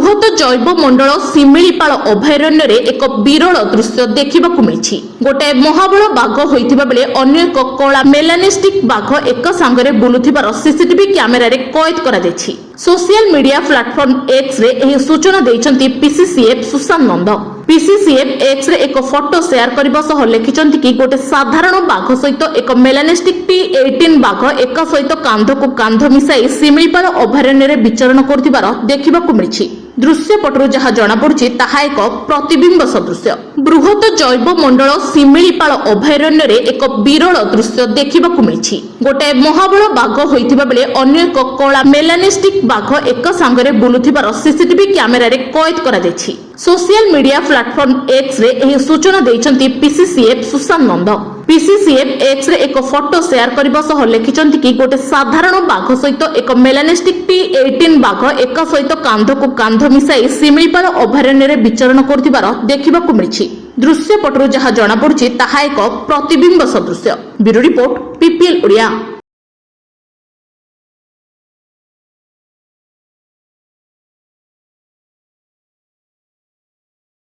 बृहत जैव मंडल शिमिलीपाल अभयारण्य रे एक विरल दृश्य देखा मिली। गोटे महाबल बाघ होइथिबा बेले अन्य एक कला मेलानिस्टिक बाघ एक सांगरे बुलुथिबार सीसीटीवी कैमेरा रे कैद करा दैछि। सोशल मीडिया प्लेटफॉर्म एक्स रे एही सूचना दैछन्ती PCCF Sushant Nanda. PCCF X रे एक फोटो शेयर करबा सह लिखिछन्ती कि गोटे साधारण बाघ सहित एक मेलानिस्टिक T18 बाघ एक सहित कांध को कांध मिसाई शिमिलीपाल अभयारण्य रे विचरण करथिबार देखिबाकु मिलिछि। दृश्य पटरु जहा जना पड़ुछि ताहा एक प्रतिबिंब सदृश। बृहत जैव मंडल शिमिलीपाल अभयारण्य रे एक विरल दृश्य देखिबाकु मिलिछि। गोटे महाबल बाघ होइथिबा बेले अन्य एक कला मेलानिस्टिक बाघ एक सांगरे बुलुथिबार सीसीटीवी कैमेरा रे कैद करा दैछि। सोशल मीडिया प्लेटफॉर्म एक्स रे एही सूचना दैछन्ती PCCF Sushant Nanda. PCCF X रे एक फोटो शेयर करबा सह लिखिछन्ती कि गोटे साधारण बाघ सहित एक मेलानिस्टिक T18 बाघ एक सहित कांध को कांध मिसाई शिमिलीपाल अभयारण्य रे विचरण करथिबार देखिबाकु मिलिछि। दृश्य पटरु जहा जना पड़ुछि ताहा एक प्रतिबिंब सदृश। Bureau report PPL Odia.